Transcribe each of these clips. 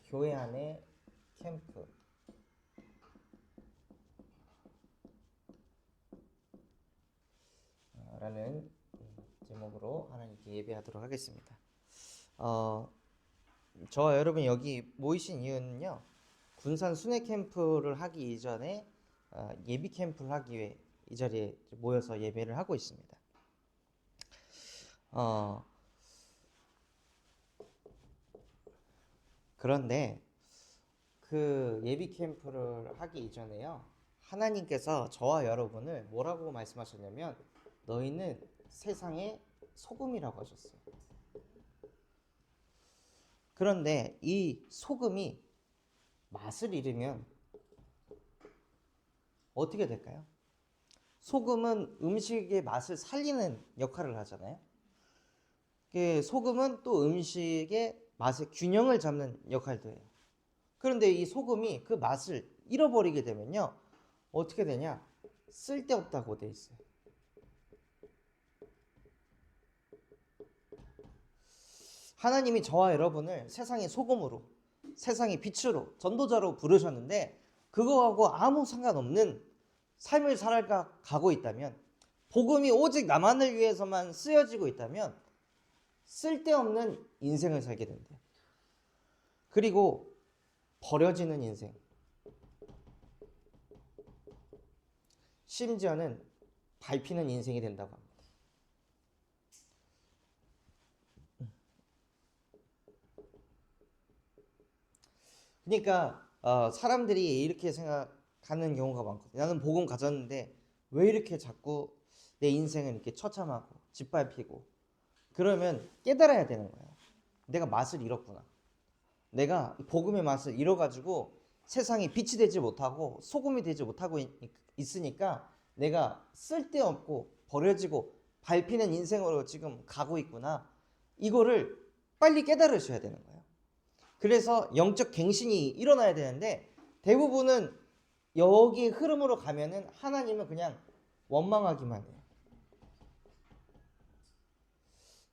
교회 안에 캠프 라는 제목으로 하나님께 예배하도록 하겠습니다. 저와 여러분 여기 모이신 이유는요, 군산 순회 캠프를 하기 이전에 예비 캠프를 하기 위해 이 자리에 모여서 예배를 하고 있습니다. 그런데 그 예비 캠프를 하기 이전에요, 하나님께서 저와 여러분을 뭐라고 말씀하셨냐면, 너희는 세상의 소금이라고 하셨어요. 그런데 이 소금이 맛을 잃으면 어떻게 될까요? 소금은 음식의 맛을 살리는 역할을 하잖아요. 소금은 또 음식의 맛의 균형을 잡는 역할도 해요. 그런데 이 소금이 그 맛을 잃어버리게 되면요, 어떻게 되냐? 쓸데없다고 돼 있어요. 하나님이 저와 여러분을 세상의 소금으로, 세상의 빛으로, 전도자로 부르셨는데, 그거하고 아무 상관없는 삶을 살아가고 있다면, 복음이 오직 나만을 위해서만 쓰여지고 있다면 쓸데없는 인생을 살게 된대요. 그리고 버려지는 인생, 심지어는 밟히는 인생이 된다고 합니다. 그러니까 사람들이 이렇게 생각하는 경우가 많거든요. 나는 복음 가졌는데 왜 이렇게 자꾸 내 인생을 이렇게 처참하고 짓밟히고. 그러면 깨달아야 되는 거예요. 내가 맛을 잃었구나. 내가 복음의 맛을 잃어가지고 세상에 빛이 되지 못하고 소금이 되지 못하고 있으니까 내가 쓸데없고 버려지고 밟히는 인생으로 지금 가고 있구나. 이거를 빨리 깨달으셔야 되는 거예요. 그래서 영적 갱신이 일어나야 되는데, 대부분은 여기 흐름으로 가면은 하나님은 그냥 원망하기만 해요.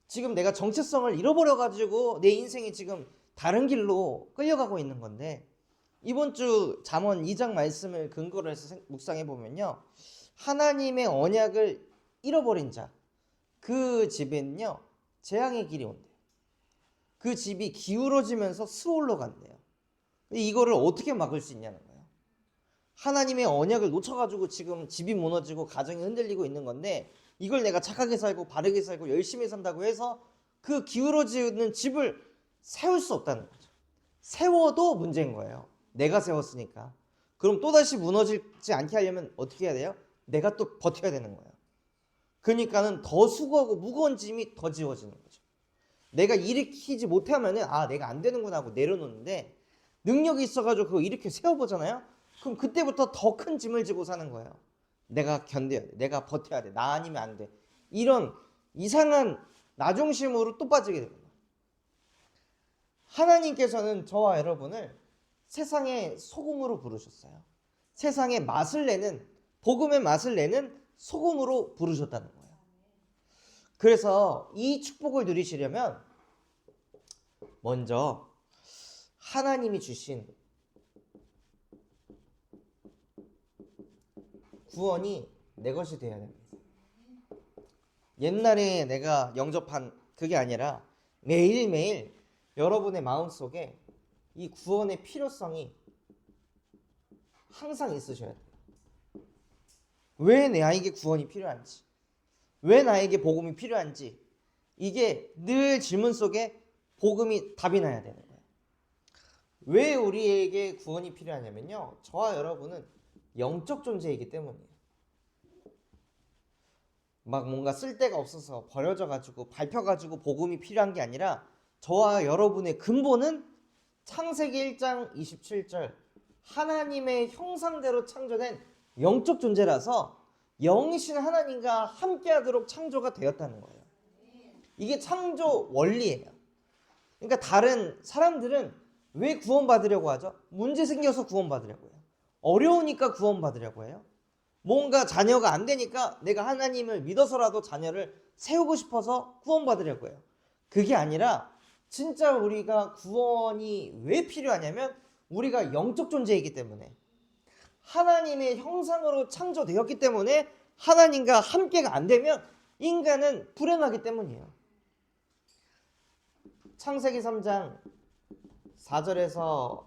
지금 내가 정체성을 잃어버려가지고 내 인생이 지금 다른 길로 끌려가고 있는 건데, 이번 주 잠언 2장 말씀을 근거로 해서 묵상해 보면요, 하나님의 언약을 잃어버린 자, 그 집에는요 재앙의 길이 온대요. 그 집이 기울어지면서 수월로 간대요. 이거를 어떻게 막을 수 있냐는 거예요. 하나님의 언약을 놓쳐가지고 지금 집이 무너지고 가정이 흔들리고 있는 건데, 이걸 내가 착하게 살고 바르게 살고 열심히 산다고 해서 그 기울어지는 집을 세울 수 없다는 거죠. 세워도 문제인 거예요. 내가 세웠으니까. 그럼 또다시 무너지지 않게 하려면 어떻게 해야 돼요? 내가 또 버텨야 되는 거예요. 그러니까는 더 수고하고 무거운 짐이 더 지워지는 거죠. 내가 일으키지 못하면은 내가 안 되는구나 하고 내려놓는데, 능력이 있어가지고 그거 이렇게 세워보잖아요. 그럼 그때부터 더 큰 짐을 지고 사는 거예요. 내가 견뎌야 돼, 내가 버텨야 돼, 나 아니면 안 돼, 이런 이상한 나중심으로 또 빠지게 됩니다. 하나님께서는 저와 여러분을 세상의 소금으로 부르셨어요. 세상의 맛을 내는, 복음의 맛을 내는 소금으로 부르셨다는 거예요. 그래서 이 축복을 누리시려면 먼저 하나님이 주신 구원이 내 것이 되어야 됩니다. 옛날에 내가 영접한 그게 아니라 매일매일 여러분의 마음속에 이 구원의 필요성이 항상 있으셔야 돼요. 왜 나에게 구원이 필요한지, 왜 나에게 복음이 필요한지, 이게 늘 질문 속에 복음이 답이 나야 되는 거예요. 왜 우리에게 구원이 필요하냐면요, 저와 여러분은 영적 존재이기 때문이에요. 막 뭔가 쓸데가 없어서 버려져가지고 밟혀가지고 복음이 필요한 게 아니라, 저와 여러분의 근본은 창세기 1장 27절 하나님의 형상대로 창조된 영적 존재라서 영이신 하나님과 함께하도록 창조가 되었다는 거예요. 이게 창조 원리예요. 그러니까 다른 사람들은 왜 구원받으려고 하죠? 문제 생겨서 구원받으려고 해요. 어려우니까 구원받으려고 해요. 뭔가 자녀가 안 되니까 내가 하나님을 믿어서라도 자녀를 세우고 싶어서 구원받으려고 해요. 그게 아니라 진짜 우리가 구원이 왜 필요하냐면 우리가 영적 존재이기 때문에, 하나님의 형상으로 창조되었기 때문에 하나님과 함께가 안 되면 인간은 불행하기 때문이에요. 창세기 3장 4절에서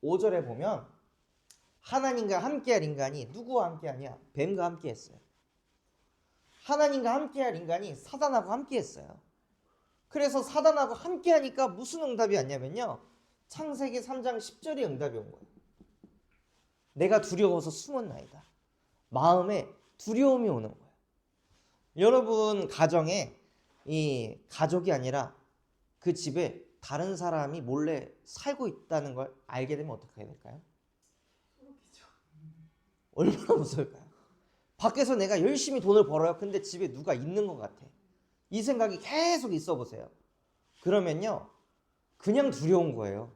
5절에 보면 하나님과 함께할 인간이 누구와 함께하냐? 뱀과 함께했어요. 하나님과 함께할 인간이 사단하고 함께했어요. 그래서 사단하고 함께하니까 무슨 응답이 왔냐면요, 창세기 3장 10절이 응답이 온 거예요. 내가 두려워서 숨었나이다. 마음에 두려움이 오는 거예요. 여러분 가정에 이 가족이 아니라 그 집에 다른 사람이 몰래 살고 있다는 걸 알게 되면 어떻게 해야 될까요? 얼마나 무서울까요? 밖에서 내가 열심히 돈을 벌어요. 근데 집에 누가 있는 것 같아. 이 생각이 계속 있어 보세요. 그러면요, 그냥 두려운 거예요.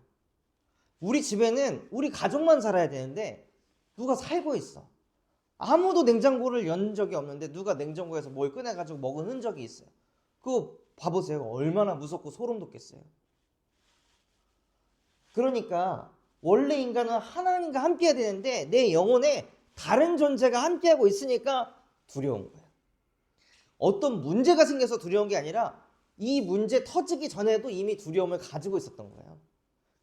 우리 집에는 우리 가족만 살아야 되는데 누가 살고 있어. 아무도 냉장고를 연 적이 없는데 누가 냉장고에서 뭘 꺼내가지고 먹은 흔적이 있어요. 그거 봐보세요. 얼마나 무섭고 소름 돋겠어요. 그러니까 원래 인간은 하나님과 함께 해야 되는데 내 영혼에 다른 존재가 함께하고 있으니까 두려운 거예요. 어떤 문제가 생겨서 두려운 게 아니라 이 문제 터지기 전에도 이미 두려움을 가지고 있었던 거예요.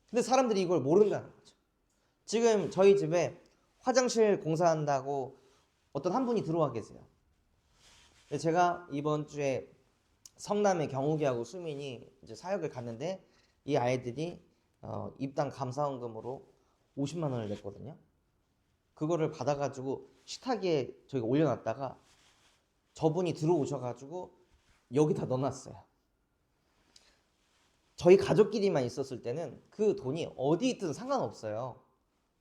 근데 사람들이 이걸 모른다는 거죠. 지금 저희 집에 화장실 공사한다고 어떤 한 분이 들어와 계세요. 제가 이번 주에 성남의 경욱이하고 수민이 이제 사역을 갔는데 이 아이들이 입당 감사원금으로 50만 원을 냈거든요. 그거를 받아가지고 식탁에 저희가 올려놨다가 저분이 들어오셔가지고 여기다 넣어놨어요. 저희 가족끼리만 있었을 때는 그 돈이 어디 있든 상관없어요.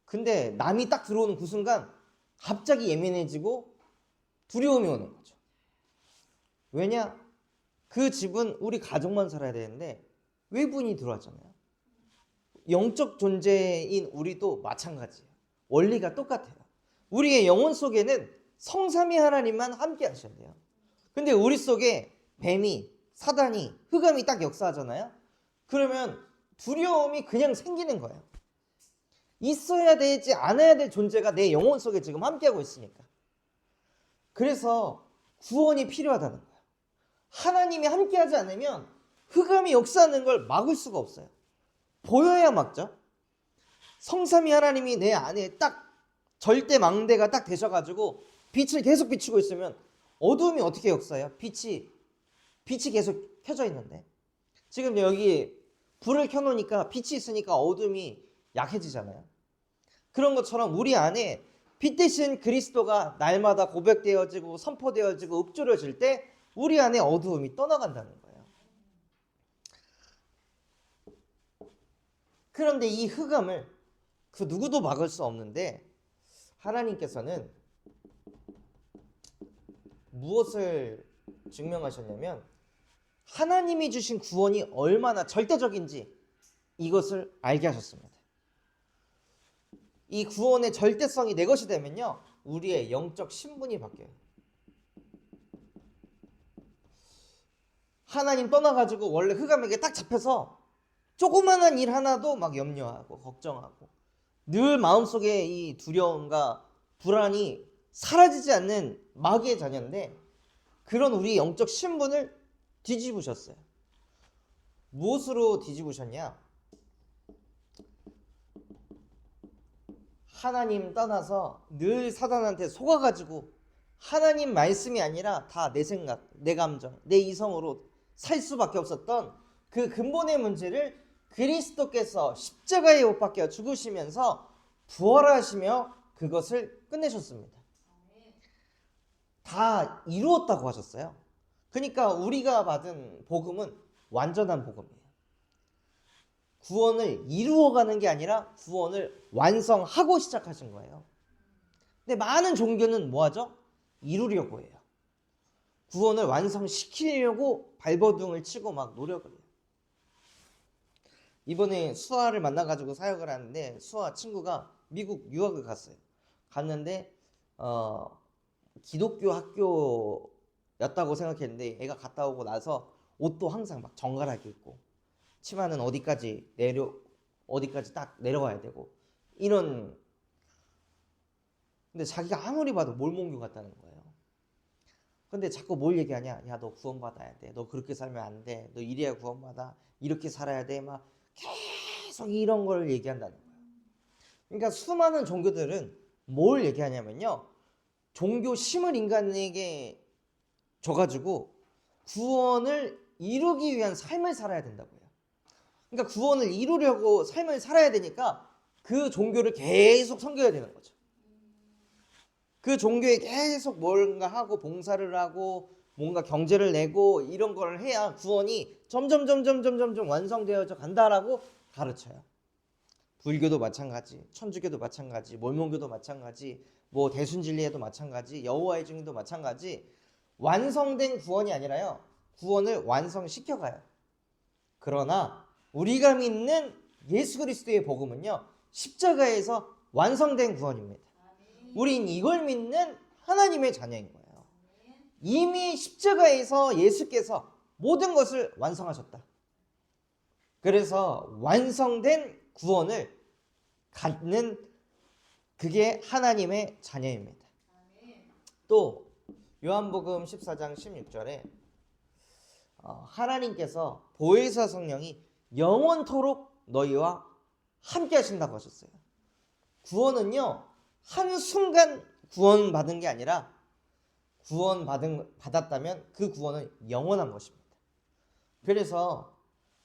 근데 남이 딱 들어오는 그 순간 갑자기 예민해지고 두려움이 오는 거죠. 왜냐? 그 집은 우리 가족만 살아야 되는데 외부인이 들어왔잖아요. 영적 존재인 우리도 마찬가지예요. 원리가 똑같아요. 우리의 영혼 속에는 성삼위 하나님만 함께 하셔야 돼요. 근데 우리 속에 뱀이, 사단이, 흑암이 딱 역사하잖아요. 그러면 두려움이 그냥 생기는 거예요. 있어야 되지 않아야 될 존재가 내 영혼 속에 지금 함께하고 있으니까. 그래서 구원이 필요하다는 거예요. 하나님이 함께하지 않으면 흑암이 역사하는 걸 막을 수가 없어요. 보여야 막죠. 성삼위 하나님이 내 안에 딱 절대 망대가 딱 되셔가지고 빛을 계속 비추고 있으면 어두움이 어떻게 역사해요? 빛이 계속 켜져 있는데, 지금 여기 불을 켜놓으니까 빛이 있으니까 어둠이 약해지잖아요. 그런 것처럼 우리 안에 빛 대신 그리스도가 날마다 고백되어지고 선포되어지고 읊조려질 때 우리 안에 어두움이 떠나간다는 거예요. 그런데 이 흑암을 그 누구도 막을 수 없는데 하나님께서는 무엇을 증명하셨냐면 하나님이 주신 구원이 얼마나 절대적인지 이것을 알게 하셨습니다. 이 구원의 절대성이 내 것이 되면요, 우리의 영적 신분이 바뀌어요. 하나님 떠나가지고 원래 흑암에게 딱 잡혀서 조그마한 일 하나도 막 염려하고 걱정하고 늘 마음속에 이 두려움과 불안이 사라지지 않는 마귀의 자녀인데, 그런 우리 영적 신분을 뒤집으셨어요. 무엇으로 뒤집으셨냐? 하나님 떠나서 늘 사단한테 속아가지고 하나님 말씀이 아니라 다 내 생각, 내 감정, 내 이성으로 살 수밖에 없었던 그 근본의 문제를 그리스도께서 십자가에 못 박혀 죽으시면서 부활하시며 그것을 끝내셨습니다. 다 이루었다고 하셨어요. 그러니까 우리가 받은 복음은 완전한 복음이에요. 구원을 이루어가는 게 아니라 구원을 완성하고 시작하신 거예요. 근데 많은 종교는 뭐하죠? 이루려고 해요. 구원을 완성시키려고 발버둥을 치고 막 노력을 해요. 이번에 수아를 만나가지고 사역을 하는데 수아 친구가 미국 유학을 갔어요. 갔는데 기독교 학교였다고 생각했는데 애가 갔다 오고 나서 옷도 항상 막 정갈하게 입고 치마는 어디까지 딱 내려와야 되고 이런. 근데 자기가 아무리 봐도 몰몬교 같다는 거예요. 근데 자꾸 뭘 얘기하냐? 야, 너 구원받아야 돼. 너 그렇게 살면 안 돼. 너 이래야 구원받아. 이렇게 살아야 돼. 막 계속 이런 걸 얘기한다는 거예요. 그러니까 수많은 종교들은 뭘 얘기하냐면요. 종교심을 인간에게 줘가지고 구원을 이루기 위한 삶을 살아야 된다고요. 그러니까 구원을 이루려고 삶을 살아야 되니까 그 종교를 계속 섬겨야 되는 거죠. 그 종교에 계속 뭔가 하고 봉사를 하고 뭔가 경제를 내고 이런 걸 해야 구원이 점점 완성되어져 간다라고 가르쳐요. 불교도 마찬가지, 천주교도 마찬가지, 몰몬교도 마찬가지, 뭐 대순진리에도 마찬가지, 여호와의 증인도 마찬가지. 완성된 구원이 아니라요, 구원을 완성시켜가요. 그러나 우리가 믿는 예수 그리스도의 복음은요, 십자가에서 완성된 구원입니다. 우린 이걸 믿는 하나님의 자녀인 거예요. 이미 십자가에서 예수께서 모든 것을 완성하셨다. 그래서 완성된 구원을 갖는 그게 하나님의 자녀입니다. 또 요한복음 14장 16절에 하나님께서 보혜사 성령이 영원토록 너희와 함께 하신다고 하셨어요. 구원은요, 한순간 구원받은 게 아니라 받았다면 그 구원은 영원한 것입니다. 그래서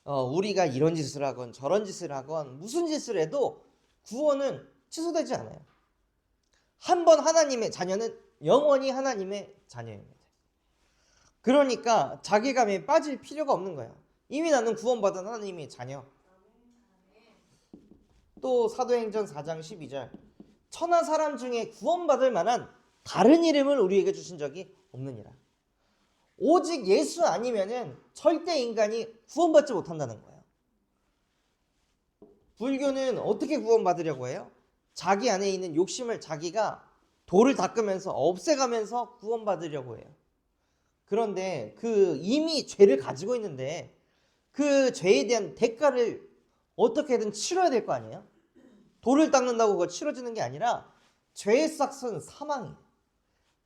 우리가 이런 짓을 하건 저런 짓을 하건 무슨 짓을 해도 구원은 취소되지 않아요. 한번 하나님의 자녀는 영원히 하나님의 자녀입니다. 그러니까 자괴감에 빠질 필요가 없는 거예요. 이미 나는 구원받은 하나님의 자녀. 또 사도행전 4장 12절, 천하 사람 중에 구원받을 만한 다른 이름을 우리에게 주신 적이 없느니라. 오직 예수 아니면은 절대 인간이 구원받지 못한다는 거예요. 불교는 어떻게 구원받으려고 해요? 자기 안에 있는 욕심을 자기가 돌을 닦으면서 없애가면서 구원받으려고 해요. 그런데 이미 죄를 가지고 있는데 그 죄에 대한 대가를 어떻게든 치러야 될 거 아니에요? 돌을 닦는다고 그거 치러지는 게 아니라 죄의 삭은 사망이에요.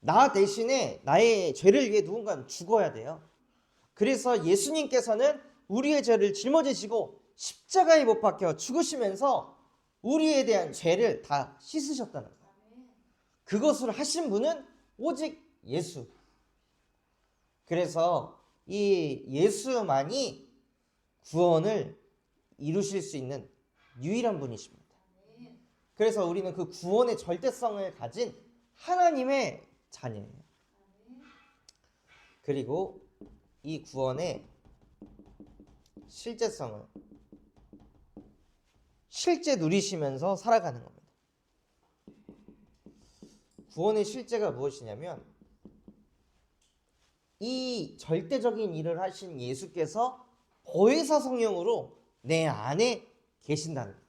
나 대신에 나의 죄를 위해 누군가는 죽어야 돼요. 그래서 예수님께서는 우리의 죄를 짊어지시고 십자가에 못 박혀 죽으시면서 우리에 대한 죄를 다 씻으셨다는 거예요. 그것을 하신 분은 오직 예수. 그래서 이 예수만이 구원을 이루실 수 있는 유일한 분이십니다. 그래서 우리는 그 구원의 절대성을 가진 하나님의 자녀예요. 그리고 이 구원의 실제성을 실제 누리시면서 살아가는 겁니다. 구원의 실제가 무엇이냐면 이 절대적인 일을 하신 예수께서 보혜사 성령으로 내 안에 계신다는 거예요.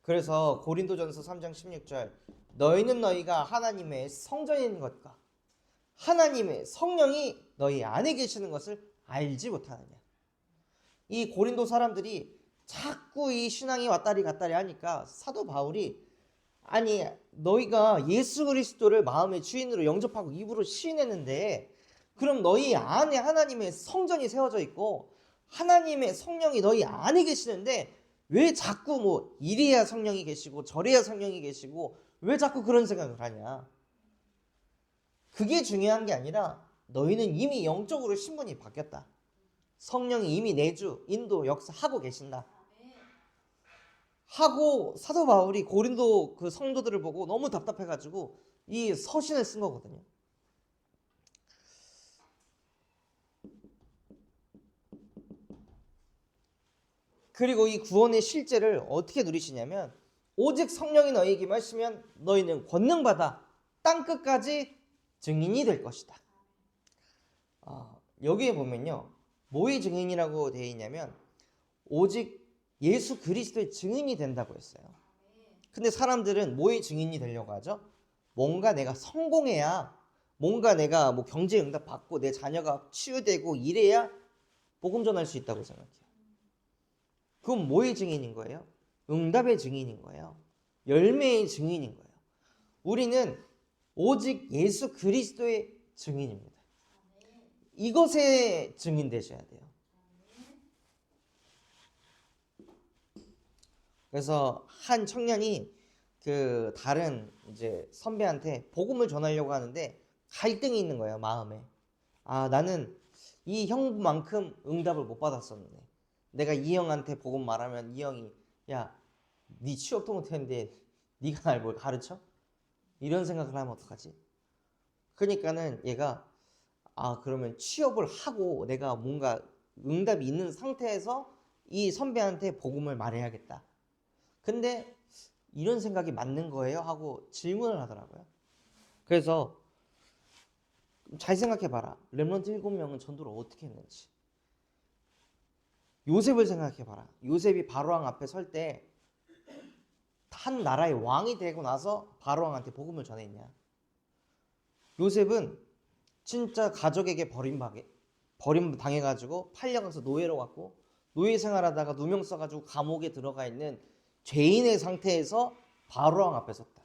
그래서 고린도전서 3장 16절, 너희는 너희가 하나님의 성전인 것과 하나님의 성령이 너희 안에 계시는 것을 알지 못하느냐. 이 고린도 사람들이 자꾸 이 신앙이 왔다리 갔다리 하니까 사도 바울이, 아니 너희가 예수 그리스도를 마음의 주인으로 영접하고 입으로 시인했는데 그럼 너희 안에 하나님의 성전이 세워져 있고 하나님의 성령이 너희 안에 계시는데 왜 자꾸 뭐 이래야 성령이 계시고 저래야 성령이 계시고 왜 자꾸 그런 생각을 하냐. 그게 중요한 게 아니라 너희는 이미 영적으로 신분이 바뀌었다. 성령이 이미 내주 인도 역사하고 계신다 하고 사도 바울이 고린도 그 성도들을 보고 너무 답답해가지고 이 서신을 쓴 거거든요. 그리고 이 구원의 실제를 어떻게 누리시냐면 오직 성령이 너희에게 하시면 너희는 권능받아 땅끝까지 증인이 될 것이다. 여기에 보면요, 뭐의 증인이라고 되어 있냐면 오직 예수 그리스도의 증인이 된다고 했어요. 근데 사람들은 뭐의 증인이 되려고 하죠? 뭔가 내가 성공해야, 뭔가 내가 뭐 경제 응답 받고 내 자녀가 치유되고 이래야 복음 전할 수 있다고 생각해요. 그건 뭐의 증인인 거예요? 응답의 증인인 거예요. 열매의 증인인 거예요. 우리는 오직 예수 그리스도의 증인입니다. 이것에 증인 되셔야 돼요. 그래서 한 청년이 그 다른 이제 선배한테 복음을 전하려고 하는데 갈등이 있는 거예요, 마음에. 아, 나는 이 형만큼 응답을 못 받았었는데 내가 이 형한테 복음 말하면 이 형이 야, 네 취업도 못했는데 네가 날 뭘 가르쳐? 이런 생각을 하면 어떡하지? 그러니까는 얘가 아, 그러면 취업을 하고 내가 뭔가 응답이 있는 상태에서 이 선배한테 복음을 말해야겠다. 근데 이런 생각이 맞는 거예요? 하고 질문을 하더라고요. 그래서 잘 생각해봐라. 렘넌트 7명은 전도를 어떻게 했는지. 요셉을 생각해봐라. 요셉이 바로왕 앞에 설 때 한 나라의 왕이 되고 나서 바로왕한테 복음을 전했냐. 요셉은 진짜 가족에게 버림당해가지고 팔려가서 노예로 갔고 노예 생활하다가 누명 써가지고 감옥에 들어가 있는 죄인의 상태에서 바로왕 앞에 섰다.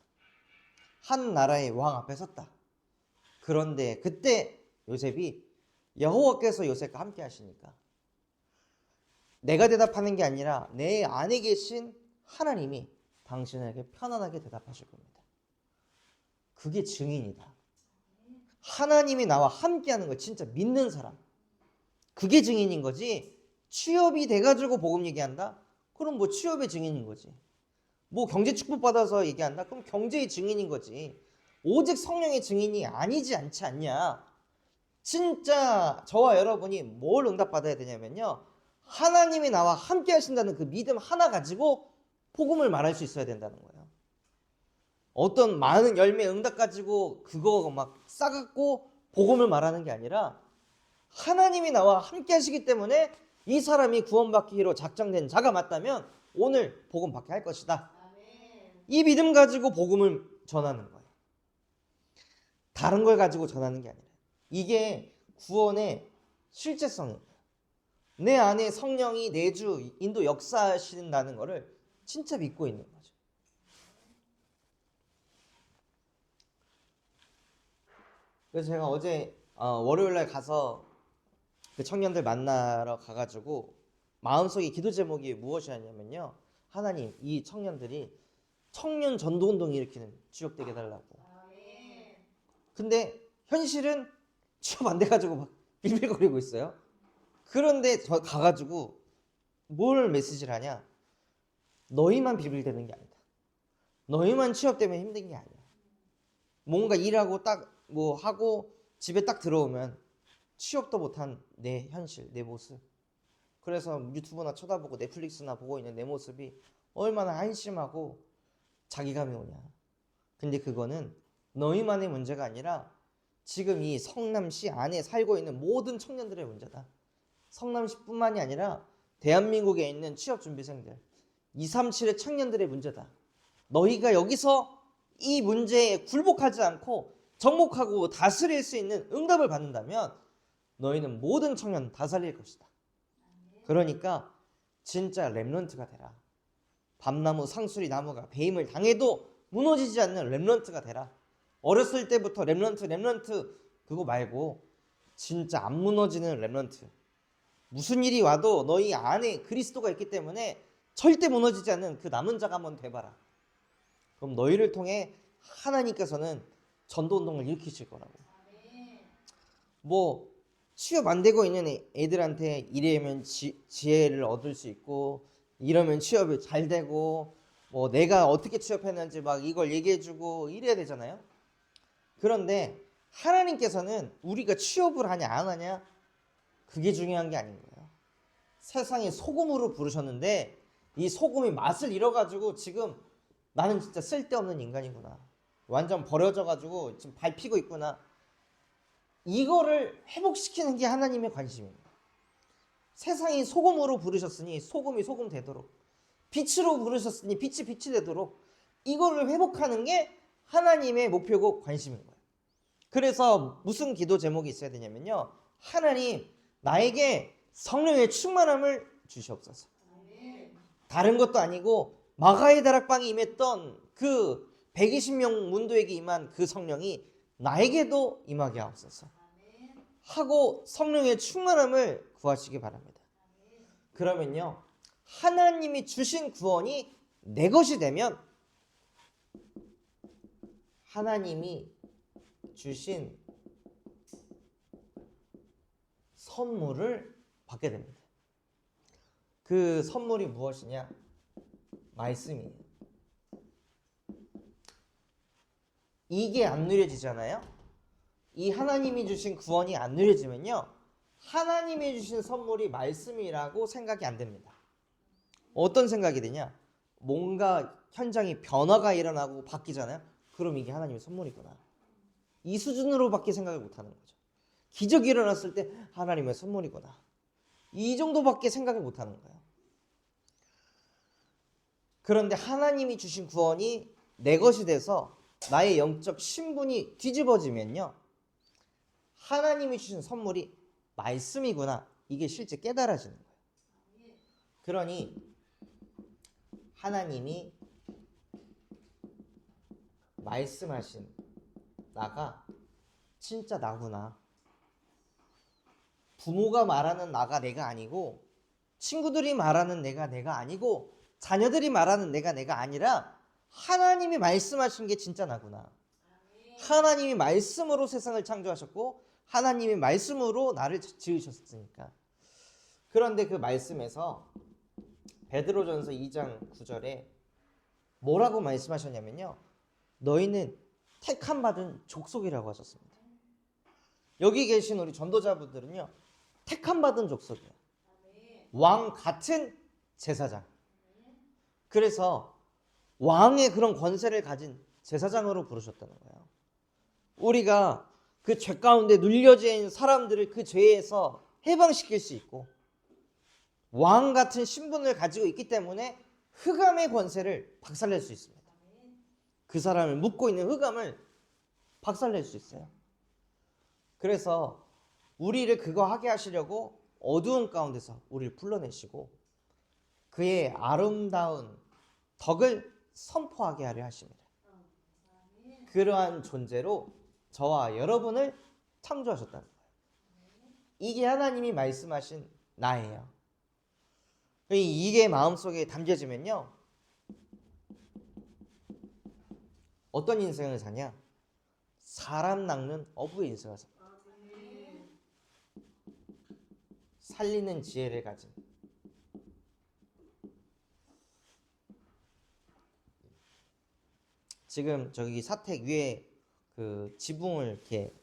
한 나라의 왕 앞에 섰다. 그런데 그때 요셉이 여호와께서 요셉과 함께 하시니까 내가 대답하는 게 아니라 내 안에 계신 하나님이 당신에게 편안하게 대답하실 겁니다. 그게 증인이다. 하나님이 나와 함께하는 걸 진짜 믿는 사람, 그게 증인인 거지. 취업이 돼가지고 복음 얘기한다? 그럼 뭐 취업의 증인인 거지. 뭐 경제 축복 받아서 얘기한다? 그럼 경제의 증인인 거지. 오직 성령의 증인이 아니지 않지 않냐. 진짜 저와 여러분이 뭘 응답받아야 되냐면요, 하나님이 나와 함께 하신다는 그 믿음 하나 가지고 복음을 말할 수 있어야 된다는 거예요. 어떤 많은 열매 응답 가지고 그거 막 싸갖고 복음을 말하는 게 아니라 하나님이 나와 함께 하시기 때문에 이 사람이 구원받기로 작정된 자가 맞다면 오늘 복음 받게 할 것이다. 이 믿음 가지고 복음을 전하는 거예요. 다른 걸 가지고 전하는 게 아니라. 이게 구원의 실제성이에요. 내 안에 성령이 내주 인도 역사하신다는 것을 진짜 믿고 있는 거죠. 그래서 제가 어제 월요일날 가서 그 청년들 만나러 가가지고 마음속에 기도 제목이 무엇이었냐면요, 하나님, 이 청년들이 청년 전도운동 일으키는 취업되게 해달라고. 근데 현실은 취업 안 돼가지고 막 빌빌거리고 있어요. 그런데 저 가가지고 뭘 메시지를 하냐, 너희만 비빌대는 게 아니다. 너희만 취업 때문에 힘든 게 아니야. 뭔가 일하고 딱 뭐 하고 집에 딱 들어오면 취업도 못한 내 현실, 내 모습. 그래서 유튜브나 쳐다보고 넷플릭스나 보고 있는 내 모습이 얼마나 한심하고 자기감이 오냐. 근데 그거는 너희만의 문제가 아니라 지금 이 성남시 안에 살고 있는 모든 청년들의 문제다. 성남시뿐만이 아니라 대한민국에 있는 취업준비생들 237의 청년들의 문제다. 너희가 여기서 이 문제에 굴복하지 않고 정복하고 다스릴 수 있는 응답을 받는다면 너희는 모든 청년 다 살릴 것이다. 그러니까 진짜 렘넌트가 되라. 밤나무 상수리 나무가 배임을 당해도 무너지지 않는 렘넌트가 되라. 어렸을 때부터 렘넌트 그거 말고 진짜 안 무너지는 렘넌트. 무슨 일이 와도 너희 안에 그리스도가 있기 때문에 절대 무너지지 않는 그 남은 자가 한번 돼봐라. 그럼 너희를 통해 하나님께서는 전도운동을 일으키실 거라고. 뭐 취업 안 되고 있는 애들한테 이래면 지혜를 얻을 수 있고 이러면 취업이 잘 되고 뭐 내가 어떻게 취업했는지 막 이걸 얘기해주고 이래야 되잖아요. 그런데 하나님께서는 우리가 취업을 하냐 안 하냐 그게 중요한 게 아닌 거예요. 세상에 소금으로 부르셨는데 이 소금이 맛을 잃어가지고 지금 나는 진짜 쓸데없는 인간이구나, 완전 버려져가지고 지금 밟히고 있구나, 이거를 회복시키는 게 하나님의 관심입니다. 세상이 소금으로 부르셨으니 소금이 소금 되도록, 빛으로 부르셨으니 빛이 빛이 되도록 이거를 회복하는 게 하나님의 목표고 관심인 거예요. 그래서 무슨 기도 제목이 있어야 되냐면요, 하나님 나에게 성령의 충만함을 주시옵소서. 다른 것도 아니고 마가의 다락방에 임했던 그 120명 문도에게 임한 그 성령이 나에게도 임하게 하옵소서 하고 성령의 충만함을 구하시기 바랍니다. 그러면요, 하나님이 주신 구원이 내 것이 되면 하나님이 주신 선물을 받게 됩니다. 그 선물이 무엇이냐? 말씀이에요. 이게 안 누려지잖아요. 이 하나님이 주신 구원이 안 누려지면요, 하나님이 주신 선물이 말씀이라고 생각이 안 됩니다. 어떤 생각이 되냐? 뭔가 현장에 변화가 일어나고 바뀌잖아요. 그럼 이게 하나님의 선물이구나. 이 수준으로밖에 생각을 못하는 거죠. 기적이 일어났을 때 하나님의 선물이구나. 이 정도밖에 생각을 못하는 거예요. 그런데 하나님이 주신 구원이 내 것이 돼서 나의 영적 신분이 뒤집어지면요, 하나님이 주신 선물이 말씀이구나, 이게 실제 깨달아지는 거예요. 그러니 하나님이 말씀하신 나가 진짜 나구나. 부모가 말하는 나가 내가 아니고, 친구들이 말하는 내가 아니고, 자녀들이 말하는 내가 아니라 하나님이 말씀하신 게 진짜 나구나. 하나님이 말씀으로 세상을 창조하셨고 하나님이 말씀으로 나를 지으셨으니까. 그런데 그 말씀에서 베드로전서 2장 9절에 뭐라고 말씀하셨냐면요, 너희는 택함 받은 족속이라고 하셨습니다. 여기 계신 우리 전도자분들은요, 택함 받은 족속이에요. 왕 같은 제사장. 그래서 왕의 그런 권세를 가진 제사장으로 부르셨다는 거예요. 우리가 그 죄 가운데 눌려진 사람들을 그 죄에서 해방시킬 수 있고, 왕 같은 신분을 가지고 있기 때문에 흑암의 권세를 박살낼 수 있습니다. 그 사람을 묶고 있는 흑암을 박살낼 수 있어요. 그래서 우리를 그거 하게 하시려고 어두운 가운데서 우리를 불러내시고 그의 아름다운 덕을 선포하게 하려 하십니다. 그러한 존재로 저와 여러분을 창조하셨다는 거예요. 이게 하나님이 말씀하신 나예요. 이게 마음속에 담겨지면요, 어떤 인생을 사냐? 사람 낚는 어부의 인생을 삽니다. 살리는 지혜를 가진, 지금 저기 사택 위에 그 지붕을 이렇게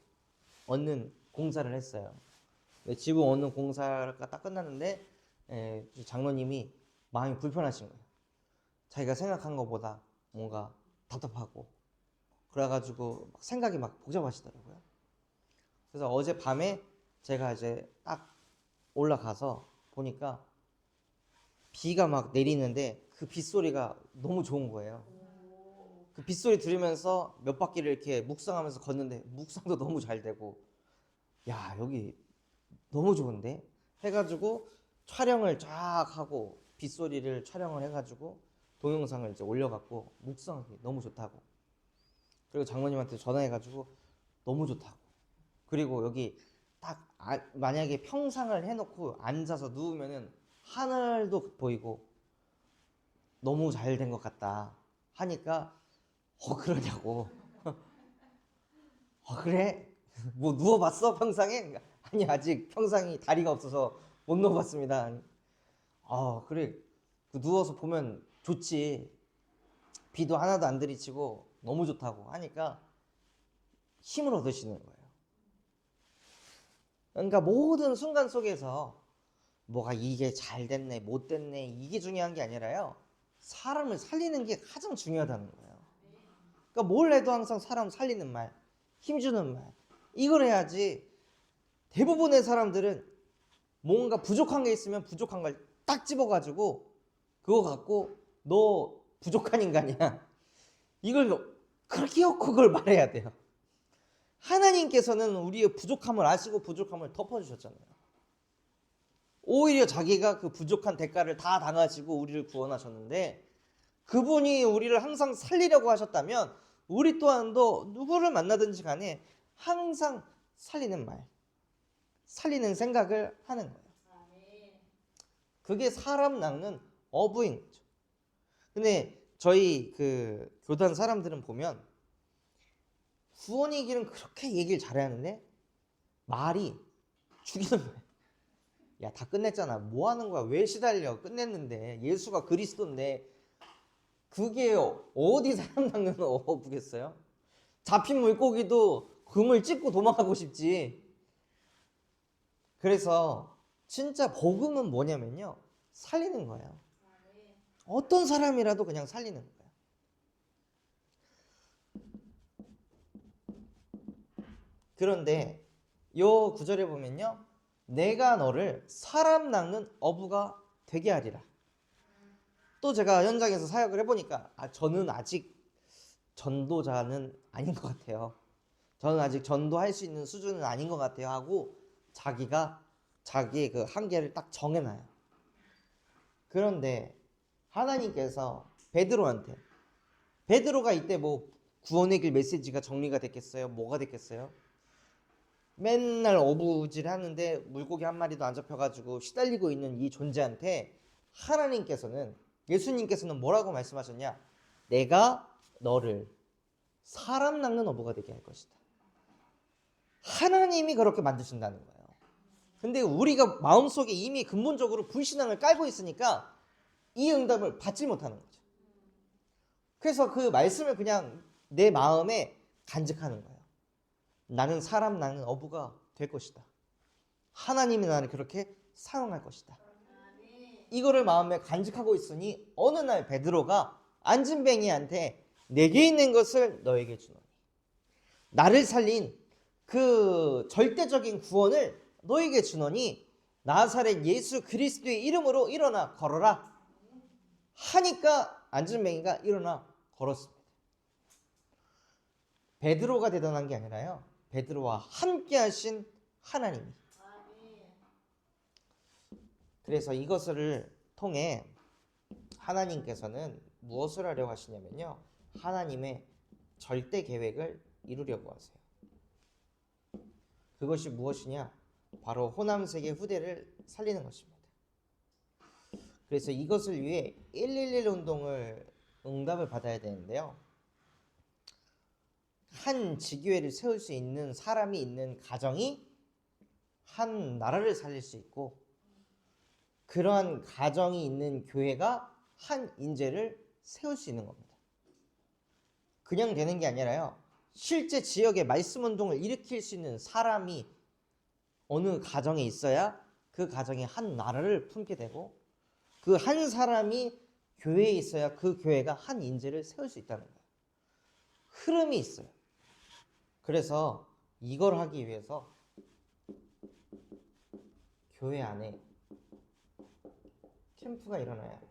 얻는 공사를 했어요. 지붕 얻는 공사가 딱 끝났는데 장로님이 마음이 불편하신 거예요. 자기가 생각한 것보다 뭔가 답답하고 그래가지고 생각이 막 복잡하시더라고요. 그래서 어젯밤에 제가 이제 딱 올라가서 보니까 비가 막 내리는데 그 빗소리가 너무 좋은 거예요. 그 빗소리 들으면서 몇 바퀴를 이렇게 묵상하면서 걷는데 묵상도 너무 잘 되고, 야, 여기 너무 좋은데? 해가지고 촬영을 쫙 하고 빗소리를 촬영을 해가지고 동영상을 이제 올려갖고 묵상하기 너무 좋다고. 그리고 장모님한테 전화해가지고 너무 좋다고. 그리고 여기 딱 만약에 평상을 해놓고 앉아서 누우면은 하늘도 보이고 너무 잘 된 것 같다 하니까 그러냐고. 그래? 뭐 누워봤어 평상에? 아니 아직 평상이 다리가 없어서 못 누워봤습니다. 그래, 그 누워서 보면 좋지. 비도 하나도 안 들이치고 너무 좋다고 하니까 힘을 얻으시는 거예요. 그러니까 모든 순간 속에서 뭐가 이게 잘 됐네 못 됐네 이게 중요한 게 아니라요, 사람을 살리는 게 가장 중요하다는 거예요. 그러니까 뭘 해도 항상 사람 살리는 말, 힘주는 말, 이걸 해야지. 대부분의 사람들은 뭔가 부족한 게 있으면 부족한 걸 딱 집어가지고 그거 갖고 너 부족한 인간이야, 이걸 그렇게 엮고 그걸 말해야 돼요. 하나님께서는 우리의 부족함을 아시고 부족함을 덮어주셨잖아요. 오히려 자기가 그 부족한 대가를 다 당하시고 우리를 구원하셨는데, 그분이 우리를 항상 살리려고 하셨다면 우리 또한도 누구를 만나든지 간에 항상 살리는 말, 살리는 생각을 하는 거예요. 그게 사람 낚는 어부인 거죠. 근데 저희 그 교단 사람들은 보면 구원의 길은 그렇게 얘기를 잘해야 하는데 말이 죽이는 거예요. 야, 다 끝냈잖아. 뭐 하는 거야? 왜 시달려? 끝냈는데. 예수가 그리스도인데. 그게 어디 사람 낚는 어부겠어요? 잡힌 물고기도 그물 찢고 도망가고 싶지. 그래서 진짜 복음은 뭐냐면요, 살리는 거예요. 어떤 사람이라도 그냥 살리는 거예요. 그런데 요 구절에 보면요, 내가 너를 사람 낚는 어부가 되게 하리라. 또 제가 현장에서 사역을 해보니까 저는 아직 전도자는 아닌 것 같아요. 저는 아직 전도할 수 있는 수준은 아닌 것 같아요 하고 자기가 자기의 그 한계를 딱 정해놔요. 그런데 하나님께서 베드로가 이때 뭐 구원의 길 메시지가 정리가 됐겠어요? 뭐가 됐겠어요? 맨날 어부질 하는데 물고기 한 마리도 안 잡혀가지고 시달리고 있는 이 존재한테 하나님께서는, 예수님께서는 뭐라고 말씀하셨냐? 내가 너를 사람 낚는 어부가 되게 할 것이다. 하나님이 그렇게 만드신다는 거예요. 근데 우리가 마음속에 이미 근본적으로 불신앙을 깔고 있으니까 이 응답을 받지 못하는 거죠. 그래서 그 말씀을 그냥 내 마음에 간직하는 거예요. 나는 사람 낚는 어부가 될 것이다. 하나님이 나를 그렇게 사용할 것이다. 이거를 마음에 간직하고 있으니 어느 날 베드로가 안진뱅이한테 내게 있는 것을 너에게 주노니, 나를 살린 그 절대적인 구원을 너에게 주노니 나사렛 예수 그리스도의 이름으로 일어나 걸어라 하니까 안진뱅이가 일어나 걸었습니다. 베드로가 대단한 게 아니라요, 베드로와 함께 하신 하나님이. 그래서 이것을 통해 하나님께서는 무엇을 하려고 하시냐면요, 하나님의 절대 계획을 이루려고 하세요. 그것이 무엇이냐? 바로 호남세계 후대를 살리는 것입니다. 그래서 이것을 위해 111 운동을 응답을 받아야 되는데요, 한 지교회를 세울 수 있는 사람이 있는 가정이 한 나라를 살릴 수 있고, 그러한 가정이 있는 교회가 한 인재를 세울 수 있는 겁니다. 그냥 되는 게 아니라요, 실제 지역에 말씀 운동을 일으킬 수 있는 사람이 어느 가정에 있어야 그 가정이 한 나라를 품게 되고, 그 한 사람이 교회에 있어야 그 교회가 한 인재를 세울 수 있다는 거예요. 흐름이 있어요. 그래서 이걸 하기 위해서 교회 안에 캠프가 일어나야 합니다.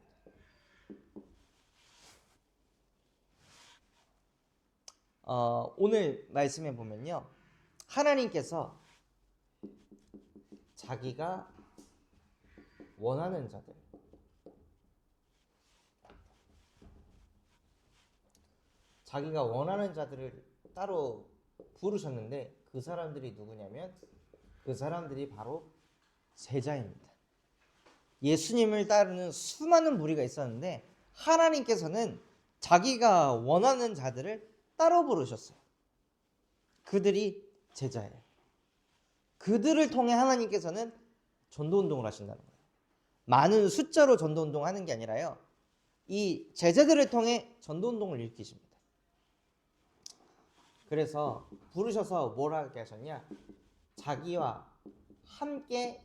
오늘 말씀에 보면요, 하나님께서 자기가 원하는 자들, 자기가 원하는 자들을 따로 부르셨는데 그 사람들이 누구냐면 그 사람들이 바로 제자입니다. 예수님을 따르는 수많은 무리가 있었는데 하나님께서는 자기가 원하는 자들을 따로 부르셨어요. 그들이 제자예요. 그들을 통해 하나님께서는 전도운동을 하신다는 거예요. 많은 숫자로 전도운동 하는 게 아니라요, 이 제자들을 통해 전도운동을 일으키십니다. 그래서 부르셔서 뭘 하게 하셨냐? 자기와 함께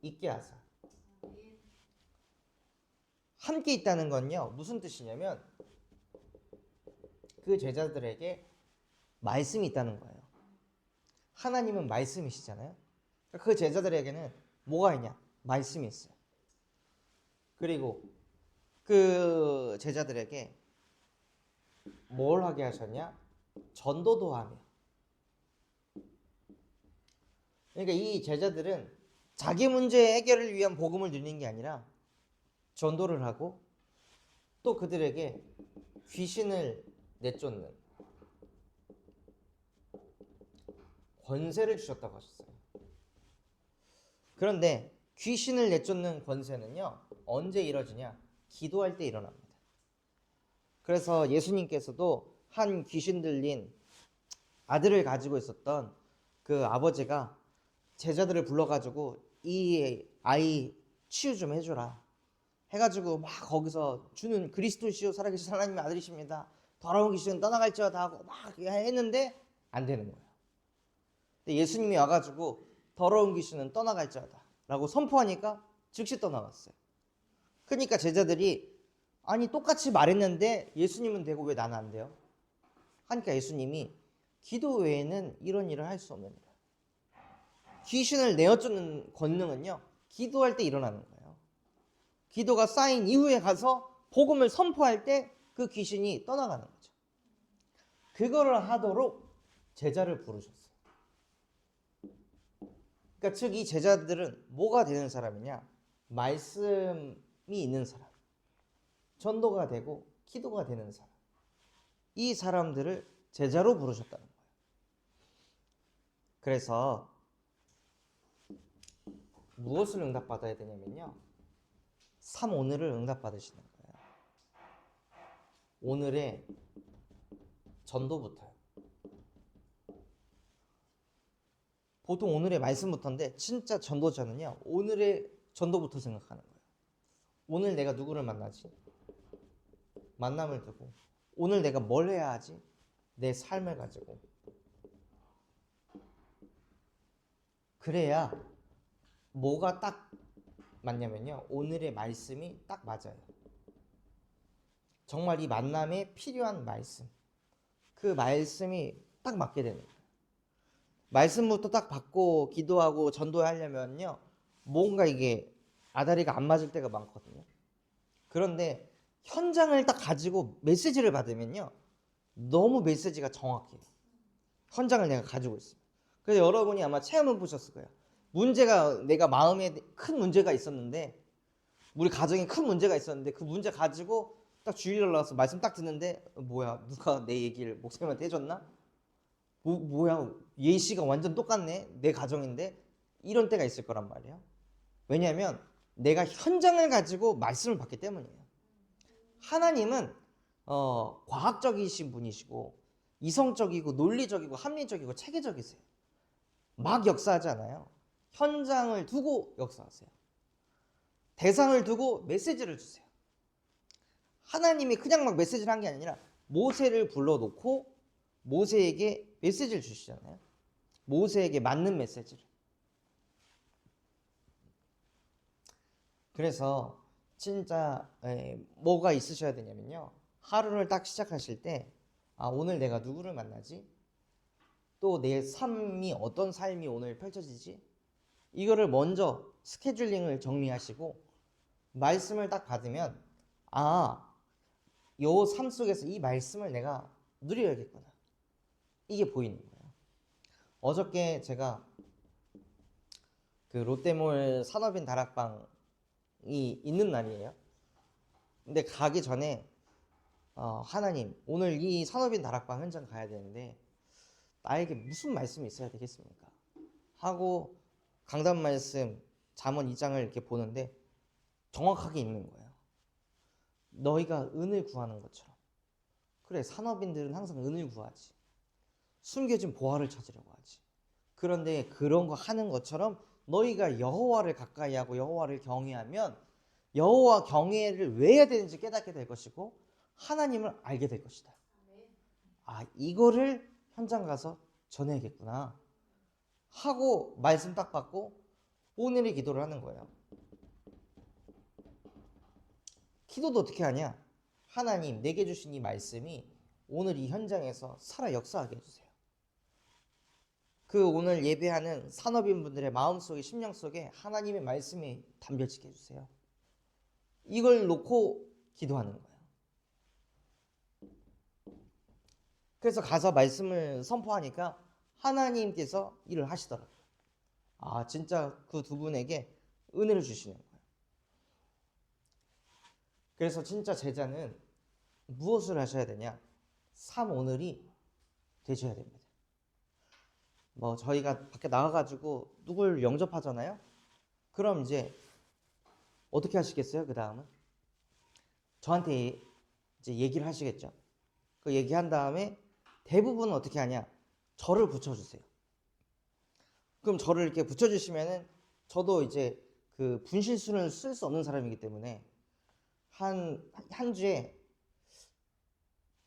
있게 하사. 함께 있다는 건요, 무슨 뜻이냐면 그 제자들에게 말씀이 있다는 거예요. 하나님은 말씀이시잖아요. 그 제자들에게는 뭐가 있냐? 말씀이 있어요. 그리고 그 제자들에게 뭘 하게 하셨냐? 전도도 하며. 그러니까 이 제자들은 자기 문제 해결을 위한 복음을 누리는 게 아니라 전도를 하고 또 그들에게 귀신을 내쫓는 권세를 주셨다고 하셨어요. 그런데 귀신을 내쫓는 권세는요, 언제 이루어지냐? 기도할 때 일어납니다. 그래서 예수님께서도 한 귀신 들린 아들을 가지고 있었던 그 아버지가 제자들을 불러가지고 이 아이 치유 좀 해줘라 해가지고 막 거기서 주는 그리스도시요 살아계신 하나님의 아들이십니다, 더러운 귀신은 떠나갈지어다 하고 막 했는데 안 되는 거예요. 근데 예수님이 와가지고 더러운 귀신은 떠나갈지어다 라고 선포하니까 즉시 떠나갔어요. 그러니까 제자들이 아니 똑같이 말했는데 예수님은 되고 왜 나는 안 돼요? 하니까 예수님이 기도 외에는 이런 일을 할 수 없느니라. 귀신을 내어쫓는 권능은요, 기도할 때 일어나는 거예요. 기도가 쌓인 이후에 가서 복음을 선포할 때 그 귀신이 떠나가는 거죠. 그거를 하도록 제자를 부르셨어요. 그러니까 즉 이 제자들은 뭐가 되는 사람이냐? 말씀이 있는 사람, 전도가 되고 기도가 되는 사람, 이 사람들을 제자로 부르셨다는 거예요. 그래서 무엇을 응답받아야 되냐면요, 3오늘을 응답받으시는 거예요. 오늘의 전도부터요. 보통 오늘의 말씀부터인데 진짜 전도자는요, 오늘의 전도부터 생각하는 거예요. 오늘 내가 누구를 만나지? 만남을 두고 오늘 내가 뭘 해야 하지? 내 삶을 가지고. 그래야 뭐가 딱 맞냐면요, 오늘의 말씀이 딱 맞아요. 정말 이 만남에 필요한 말씀, 그 말씀이 딱 맞게 되는 거예요. 말씀부터 딱 받고 기도하고 전도하려면요, 뭔가 이게 아다리가 안 맞을 때가 많거든요. 그런데 현장을 딱 가지고 메시지를 받으면요, 너무 메시지가 정확해요. 현장을 내가 가지고 있어요. 그래서 여러분이 아마 체험을 보셨을 거예요. 문제가, 내가 마음에 큰 문제가 있었는데, 우리 가정에 큰 문제가 있었는데 그 문제 가지고 딱 주일날 나와서 말씀 딱 듣는데 뭐야, 누가 내 얘기를 목사님한테 해줬나? 뭐야, 예시가 완전 똑같네, 내 가정인데. 이런 때가 있을 거란 말이에요. 왜냐하면 내가 현장을 가지고 말씀을 받기 때문이에요. 하나님은 과학적이신 분이시고 이성적이고 논리적이고 합리적이고 체계적이세요. 막 역사하지 않아요. 현장을 두고 역사하세요. 대상을 두고 메시지를 주세요. 하나님이 그냥 막 메시지를 한 게 아니라 모세를 불러놓고 모세에게 메시지를 주시잖아요. 모세에게 맞는 메시지를. 그래서 진짜 뭐가 있으셔야 되냐면요, 하루를 딱 시작하실 때 오늘 내가 누구를 만나지? 또 내 삶이 어떤 삶이 오늘 펼쳐지지? 이거를 먼저 스케줄링을 정리하시고 말씀을 딱 받으면 요 삶 속에서 이 말씀을 내가 누려야겠구나, 이게 보이는 거예요. 어저께 제가 그 롯데몰 산업인 다락방이 있는 날이에요. 근데 가기 전에 하나님, 오늘 이 산업인 다락방 현장 가야 되는데 나에게 무슨 말씀이 있어야 되겠습니까? 하고 강단 말씀 잠언 2장을 이렇게 보는데 정확하게 있는 거예요. 너희가 은을 구하는 것처럼. 그래, 산업인들은 항상 은을 구하지. 숨겨진 보화를 찾으려고 하지. 그런데 그런 거 하는 것처럼 너희가 여호와를 가까이 하고 여호와를 경외하면 여호와 경외를 왜 해야 되는지 깨닫게 될 것이고 하나님을 알게 될 것이다. 이거를 현장 가서 전해야겠구나 하고 말씀 딱 받고 오늘의 기도를 하는 거예요. 기도도 어떻게 하냐? 하나님, 내게 주신 이 말씀이 오늘 이 현장에서 살아 역사하게 해주세요. 그 오늘 예배하는 산업인분들의 마음속에, 심령 속에 하나님의 말씀이 담겨지게 해주세요. 이걸 놓고 기도하는 거예요. 그래서 가서 말씀을 선포하니까 하나님께서 일을 하시더라고요. 진짜 그 두 분에게 은혜를 주시는 거예요. 그래서 진짜 제자는 무엇을 하셔야 되냐? 삶 오늘이 되셔야 됩니다. 뭐 저희가 밖에 나가가지고 누굴 영접하잖아요. 그럼 이제 어떻게 하시겠어요? 그 다음은 저한테 이제 얘기를 하시겠죠. 그 얘기한 다음에 대부분은 어떻게 하냐? 저를 붙여주세요. 그럼 저를 이렇게 붙여주시면은 저도 이제 그 분실술을 쓸 수 없는 사람이기 때문에 한 주에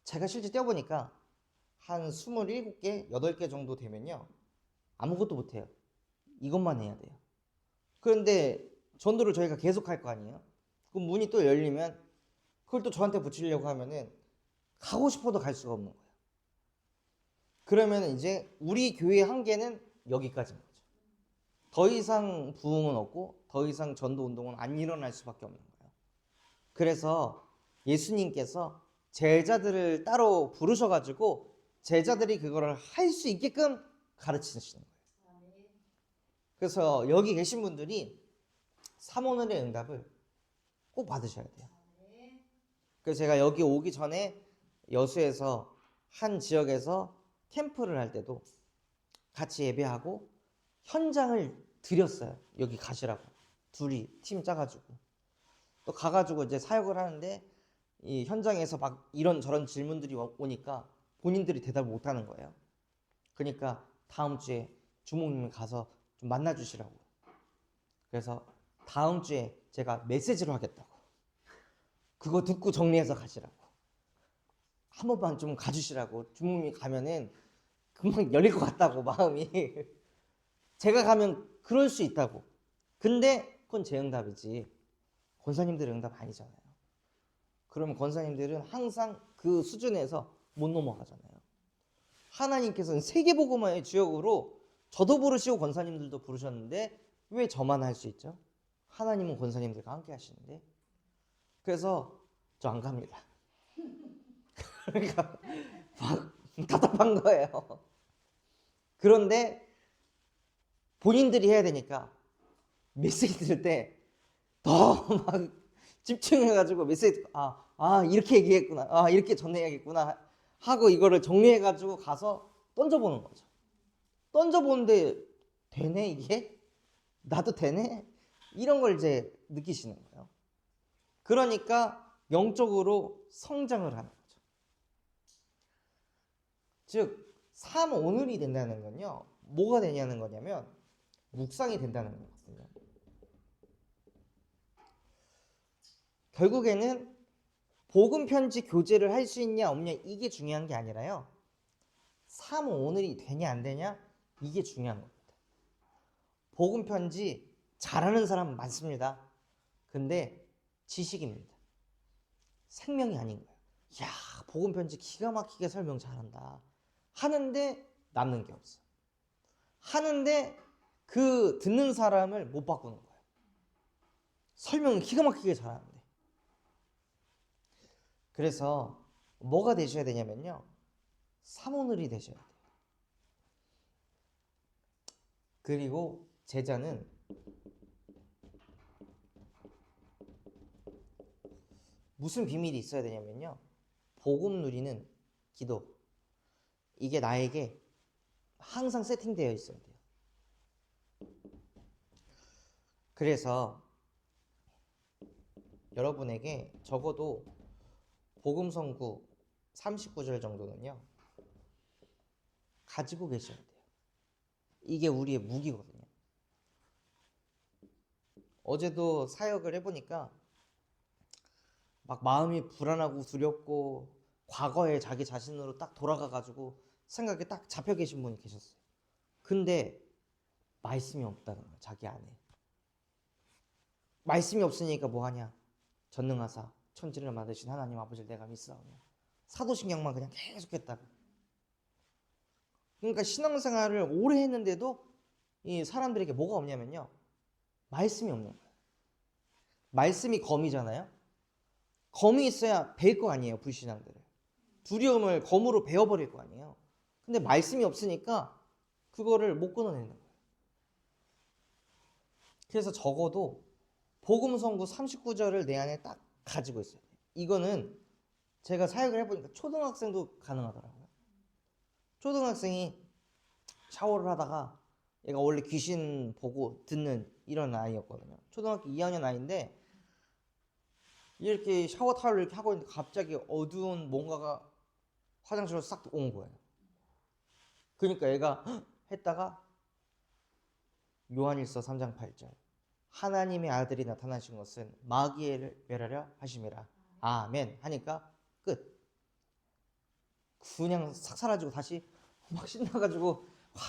제가 실제 떼어보니까 한 27개, 8개 정도 되면요. 아무것도 못해요. 이것만 해야 돼요. 그런데 전도를 저희가 계속 할 거 아니에요? 그럼 문이 또 열리면 그걸 또 저한테 붙이려고 하면은 가고 싶어도 갈 수가 없는 거예요. 그러면 이제 우리 교회의 한계는 여기까지인 거죠. 더 이상 부흥은 없고 더 이상 전도 운동은 안 일어날 수밖에 없는 거예요. 그래서 예수님께서 제자들을 따로 부르셔가지고 제자들이 그거를 할 수 있게끔 가르치시는 거예요. 그래서 여기 계신 분들이 3오늘의 응답을 꼭 받으셔야 돼요. 그래서 제가 여기 오기 전에 여수에서 한 지역에서 캠프를 할 때도 같이 예배하고 현장을 드렸어요. 여기 가시라고. 둘이 팀 짜가지고. 또 가가지고 이제 사역을 하는데 이 현장에서 막 이런저런 질문들이 오니까 본인들이 대답을 못하는 거예요. 그러니까 다음 주에 주목님을 가서 좀 만나주시라고. 그래서 다음 주에 제가 메시지로 하겠다고. 그거 듣고 정리해서 가시라고. 한 번만 좀 가주시라고. 주목님이 가면은 금방 열릴 것 같다고 마음이. 제가 가면 그럴 수 있다고. 근데 그건 제 응답이지 권사님들의 응답 아니잖아요. 그러면 권사님들은 항상 그 수준에서 못 넘어가잖아요. 하나님께서는 세계복음화의 주역으로 저도 부르시고 권사님들도 부르셨는데 왜 저만 할 수 있죠? 하나님은 권사님들과 함께 하시는데. 그래서 저 안 갑니다. 그러니까 막 답답한 거예요. 그런데 본인들이 해야 되니까 메시지 들을 때 더 막 집중해가지고 메시지 듣고 이렇게 얘기했구나, 이렇게 전해야겠구나 하고 이거를 정리해가지고 가서 던져보는 거죠. 던져보는데 되네 이게? 나도 되네? 이런 걸 이제 느끼시는 거예요. 그러니까 영적으로 성장을 하는 거죠. 즉 삶 오늘이 된다는 건요, 뭐가 되냐는 거냐면 묵상이 된다는 거거든요. 결국에는 복음 편지 교제를 할 수 있냐 없냐 이게 중요한 게 아니라요, 삶 오늘이 되냐 안 되냐 이게 중요한 겁니다. 복음 편지 잘하는 사람 많습니다. 근데 지식입니다. 생명이 아닌 거예요. 야, 복음 편지 기가 막히게 설명 잘한다 하는데 남는 게 없어. 하는데 그 듣는 사람을 못 바꾸는 거예요. 설명은 기가 막히게 잘하는데. 그래서 뭐가 되셔야 되냐면요, 사모늘이 되셔야 돼요. 그리고 제자는 무슨 비밀이 있어야 되냐면요, 복음 누리는 기도, 이게 나에게 항상 세팅되어 있어야 돼요. 그래서 여러분에게 적어도 복음 선구 39절 정도는요 가지고 계셔야 돼요. 이게 우리의 무기거든요. 어제도 사역을 해보니까 막 마음이 불안하고 두렵고 과거에 자기 자신으로 딱 돌아가가지고 생각에 딱 잡혀 계신 분이 계셨어요. 근데 말씀이 없다는 거예요. 자기 안에 말씀이 없으니까 뭐하냐, 전능하사 천지를 만드신 하나님 아버지를 내가 믿사오며, 사도신경만 그냥 계속 했다고. 그러니까 신앙생활을 오래 했는데도 이 사람들에게 뭐가 없냐면요, 말씀이 없는 거예요. 말씀이 검이잖아요. 검이 있어야 배일 거 아니에요. 불신앙들을 두려움을 검으로 베어버릴 거 아니에요. 근데 말씀이 없으니까 그거를 못 끊어내는 거예요. 그래서 적어도 복음 선구 39절을 내 안에 딱 가지고 있어요. 이거는 제가 사역을 해보니까 초등학생도 가능하더라고요. 초등학생이 샤워를 하다가 얘가 원래 귀신 보고 듣는 이런 아이였거든요. 초등학교 2학년 아이인데 이렇게 샤워 타월을 이렇게 하고 있는데 갑자기 어두운 뭔가가 화장실로 싹 온 거예요. 그러니까 얘가 했다가 요한일서 3장 8절 하나님의 아들이 나타나신 것은 마귀를 멸하려 하심이라 아멘 하니까 끝. 그냥 싹 사라지고 다시 막 신나가지고 와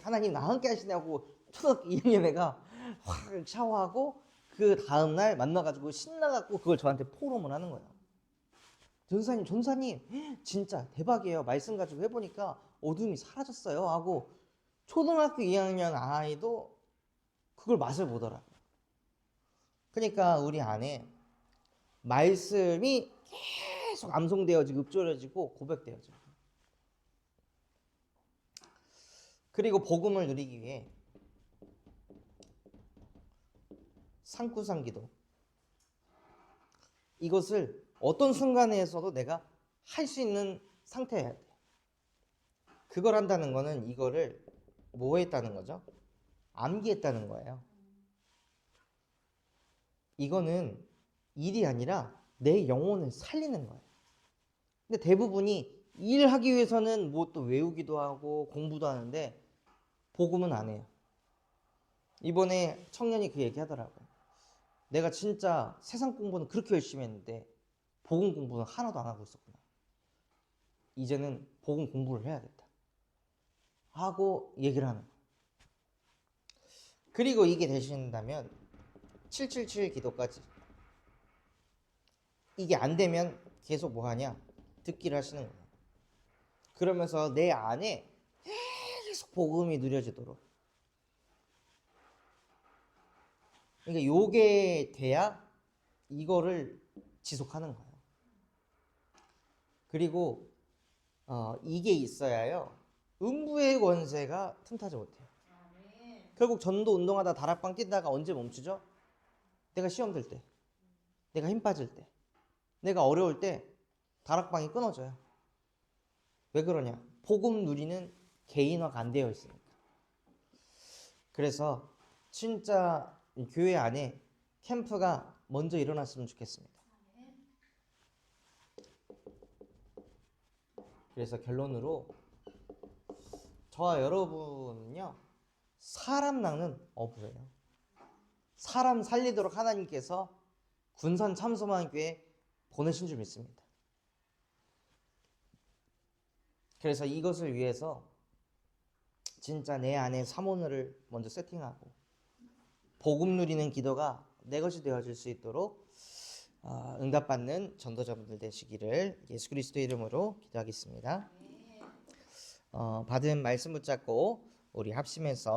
하나님 나와 함께 하시냐고 초등학교 2학년 애가 확 샤워하고 그 다음날 만나가지고 신나갖고 그걸 저한테 포럼을 하는 거예요. 전사님 진짜 대박이에요. 말씀 가지고 해보니까 어둠이 사라졌어요 하고 초등학교 2학년 아이도 그걸 맛을 보더라고요. 그러니까 우리 안에 말씀이 계속 암송되어지고 읊조려지고 고백되어져요. 그리고 복음을 누리기 위해 산구산기도 이것을 어떤 순간에서도 내가 할 수 있는 상태여야 돼. 그걸 한다는 거는 이거를 뭐 했다는 거죠? 암기했다는 거예요. 이거는 일이 아니라 내 영혼을 살리는 거예요. 근데 대부분이 일하기 위해서는 뭐 또 외우기도 하고 공부도 하는데 복음은 안 해요. 이번에 청년이 그 얘기 하더라고요. 내가 진짜 세상 공부는 그렇게 열심히 했는데 복음 공부는 하나도 안 하고 있었구나. 이제는 복음 공부를 해야겠다 하고 얘기를 하는 거예요. 그리고 이게 되신다면 777 기도까지 이게 안 되면 계속 뭐 하냐? 듣기를 하시는 거예요. 그러면서 내 안에 계속 복음이 누려지도록. 그러니까 요게 돼야 이거를 지속하는 거예요. 그리고 이게 있어야요. 음부의 권세가 틈타지 못해요. 결국 전도 운동하다 다락방 뛰다가 언제 멈추죠? 내가 시험 들 때, 내가 힘 빠질 때, 내가 어려울 때 다락방이 끊어져요. 왜 그러냐? 복음 누리는 개인화가 안 되어 있으니까. 그래서 진짜 교회 안에 캠프가 먼저 일어났으면 좋겠습니다. 그래서 결론으로 저와 여러분은요 사람 낚는 어부예요. 사람 살리도록 하나님께서 군산 참소만 교회 보내신 줄 믿습니다. 그래서 이것을 위해서 진짜 내 안에 사모를 먼저 세팅하고 복음 누리는 기도가 내 것이 되어질 수 있도록 응답받는 전도자분들 되시기를 예수 그리스도의 이름으로 기도하겠습니다. 받은 말씀 붙잡고 우리 합심해서